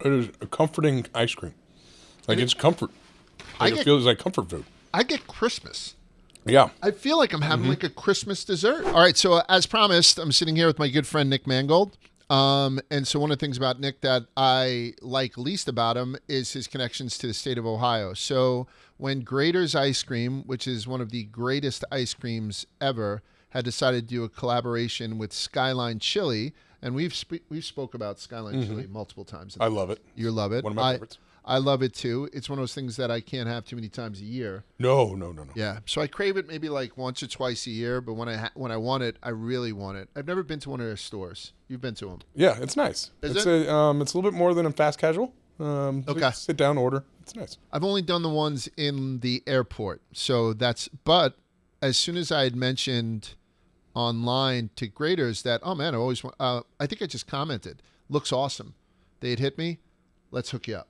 It is a comforting ice cream. Like it's comfort. Like it feels like comfort food. I get Christmas. Yeah. I feel like I'm having like a Christmas dessert. All right, so as promised, I'm sitting here with my good friend Nick Mangold. And so one of the things about Nick that I like least about him is his connections to the state of Ohio. So when Graeter's Ice Cream, which is one of the greatest ice creams ever, had decided to do a collaboration with Skyline Chili, and we've spoke about Skyline Chili multiple times. I love it. You love it. One of my favorites. I love it too. It's one of those things that I can't have too many times a year. No. Yeah, so I crave it maybe like once or twice a year. But when I want it, I really want it. I've never been to one of their stores. You've been to them? Yeah, it's nice. It's a little bit more than a fast casual. Okay. Sit down, order. It's nice. I've only done the ones in the airport, so that's. But as soon as I had mentioned online to Graeter's that, oh man, I always want. I think I just commented, looks awesome. They had hit me. Let's hook you up.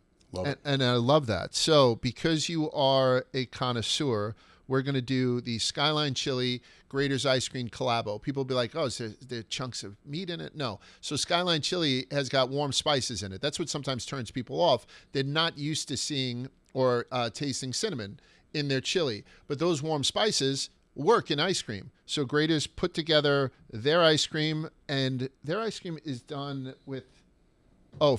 And I love that. So because you are a connoisseur, we're going to do the Skyline Chili Graeter's Ice Cream collabo. People will be like, oh, is there chunks of meat in it? No. So Skyline Chili has got warm spices in it. That's what sometimes turns people off. They're not used to seeing or tasting cinnamon in their chili. But those warm spices work in ice cream. So Graeter's put together their ice cream, and their ice cream is done with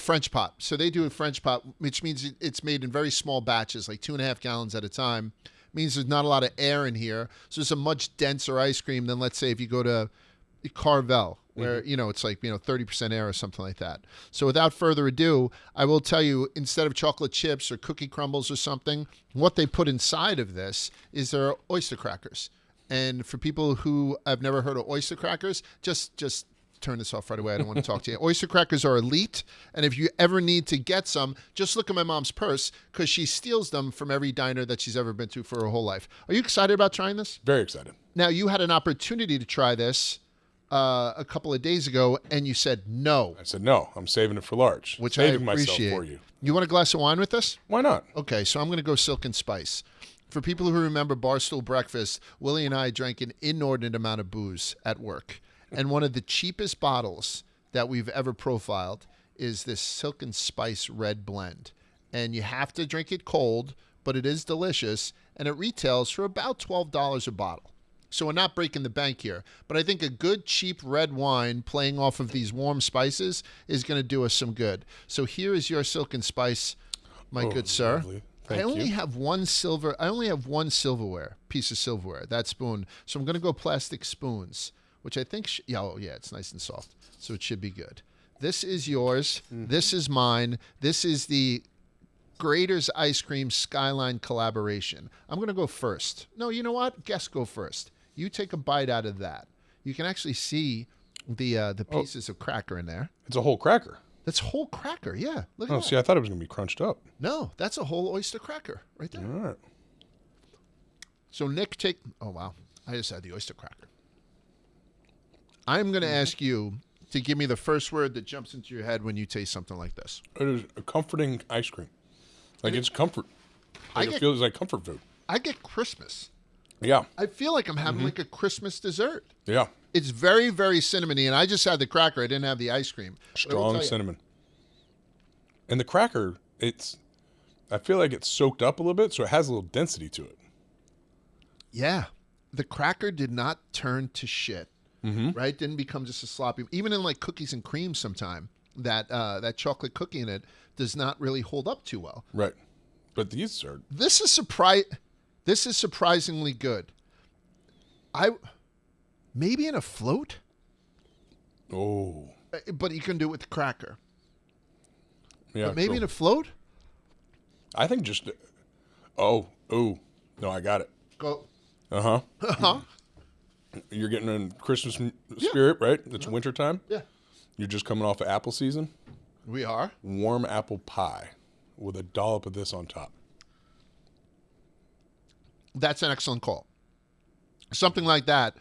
French pot. So they do a French pot, which means it's made in very small batches, like 2.5 gallons at a time. It means there's not a lot of air in here. So it's a much denser ice cream than, let's say, if you go to Carvel, where, it's like, 30% air or something like that. So without further ado, I will tell you, instead of chocolate chips or cookie crumbles or something, what they put inside of this is their oyster crackers. And for people who have never heard of oyster crackers, just turn this off right away. I don't want to talk to you. Oyster crackers are elite, and if you ever need to get some, just look at my mom's purse, because she steals them from every diner that she's ever been to for her whole life. Are you excited about trying this? Very excited. Now, you had an opportunity to try this a couple of days ago, and you said no. I said no. I'm saving it for large. Which saving I appreciate. Myself for you. You want a glass of wine with this? Why not? Okay, so I'm going to go Silk and Spice. For people who remember Barstool Breakfast, Willie and I drank an inordinate amount of booze at work. And one of the cheapest bottles that we've ever profiled is this Silk and Spice Red Blend. And you have to drink it cold, but it is delicious, and it retails for about $12 a bottle. So we're not breaking the bank here. But I think a good, cheap red wine playing off of these warm spices is going to do us some good. So here is your Silk and Spice, my good sir. Lovely. I only have one silverware, piece of silverware, that spoon. So I'm going to go plastic spoons, which I think, it's nice and soft. So it should be good. This is yours. This is mine. This is the Graeter's Ice Cream Skyline collaboration. I'm going to go first. No, you know what? Guess go first. You take a bite out of that. You can actually see the pieces of cracker in there. It's a whole cracker. That's whole cracker, yeah. Look at that. See, I thought it was going to be crunched up. No, that's a whole oyster cracker right there. All right. So Nick, oh wow, I just had the oyster cracker. I'm going to ask you to give me the first word that jumps into your head when you taste something like this. It is a comforting ice cream. Like it's comfort. Like it feels like comfort food. I get Christmas. Yeah. I feel like I'm having like a Christmas dessert. Yeah. It's very, very cinnamony, and I just had the cracker. I didn't have the ice cream. Strong cinnamon. And the cracker, I feel like it's soaked up a little bit, so it has a little density to it. Yeah. The cracker did not turn to shit, right? Didn't become just a sloppy. Even in like cookies and cream sometime, that chocolate cookie in it does not really hold up too well. Right. But these are... This is surprisingly good. Maybe in a float? Oh. But you can do it with cracker. Yeah, but maybe true. in a float? I think just... Oh. No, I got it. Go. Uh-huh. Uh-huh. You're getting in Christmas spirit, right? It's wintertime. Yeah. You're just coming off of apple season. We are. Warm apple pie with a dollop of this on top. That's an excellent call. Something like that.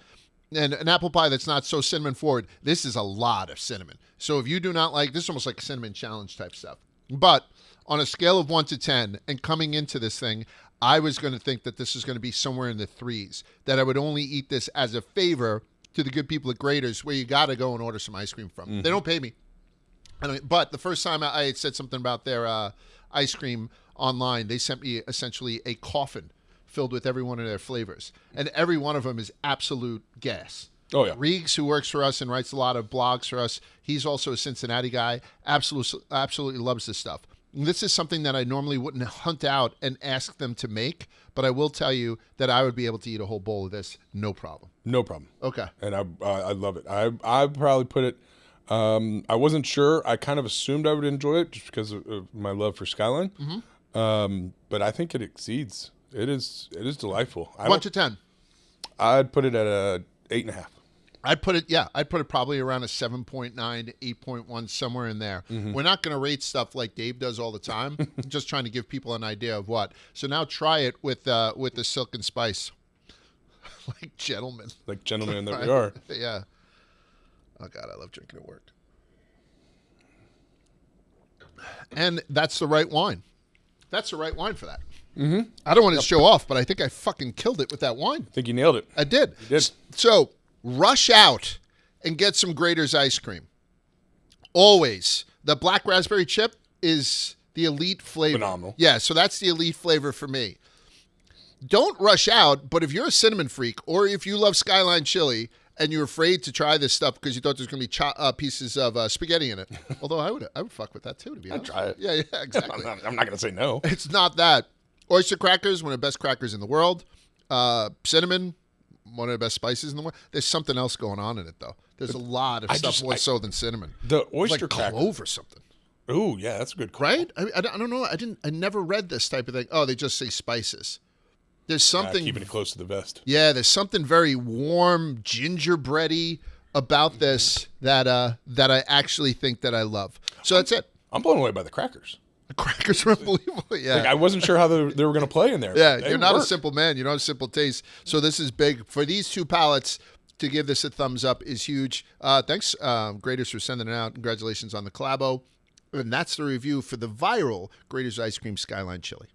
And an apple pie that's not so cinnamon forward. This is a lot of cinnamon. So if you do not like, this is almost like cinnamon challenge type stuff. But on a scale of 1 to 10, and coming into this thing, I was going to think that this is going to be somewhere in the 3s, that I would only eat this as a favor to the good people at Graeter's, where you got to go and order some ice cream from. They don't pay me. But the first time I had said something about their ice cream online, they sent me essentially a coffin filled with every one of their flavors. And every one of them is absolute gas. Oh, yeah. Reegs, who works for us and writes a lot of blogs for us, he's also a Cincinnati guy, absolutely loves this stuff. And this is something that I normally wouldn't hunt out and ask them to make, but I will tell you that I would be able to eat a whole bowl of this, no problem. No problem. Okay. And I love it. I probably put it. I wasn't sure. I kind of assumed I would enjoy it just because of my love for Skyline. But I think it exceeds. It is delightful. 1 to 10. I'd put it at a 8.5. I'd put it probably around a 7.9 to 8.1, somewhere in there. We're not going to rate stuff like Dave does all the time. Just trying to give people an idea of what. So now try it with the silk and spice, like gentlemen. Like gentlemen that we are. Yeah. Oh God, I love drinking at work. And that's the right wine. That's the right wine for that. I don't want to show off, but I think I fucking killed it with that wine. I think you nailed it. I did. You did. So rush out and get some Graeter's ice cream. Always. The black raspberry chip is the elite flavor. Phenomenal. Yeah, so that's the elite flavor for me. Don't rush out, but if you're a cinnamon freak or if you love Skyline chili and you're afraid to try this stuff because you thought there's going to be pieces of spaghetti in it, although I would fuck with that too, to be honest. I'd try it. Yeah, exactly. I'm not going to say no. It's not that. Oyster crackers, one of the best crackers in the world. Cinnamon, one of the best spices in the world. There's something else going on in it, though. There's a lot of stuff more so than cinnamon. The oyster like cracker. clove or something. Ooh, yeah, that's a good call. Right? I don't know. I never read this type of thing. Oh, they just say spices. There's something. Keeping it close to the vest. Yeah, there's something very warm, gingerbready about this that I actually think that I love. So that's it. I'm blown away by the crackers. The crackers are unbelievable. Yeah. Like, I wasn't sure how they were going to play in there. Yeah, They you're not a worked. simple man. You don't have simple taste. So this is big. For these two pallets, to give this a thumbs up is huge. Thanks, Graeters, for sending it out. Congratulations on the collabo. And that's the review for the viral Graeter's Ice Cream Skyline Chili.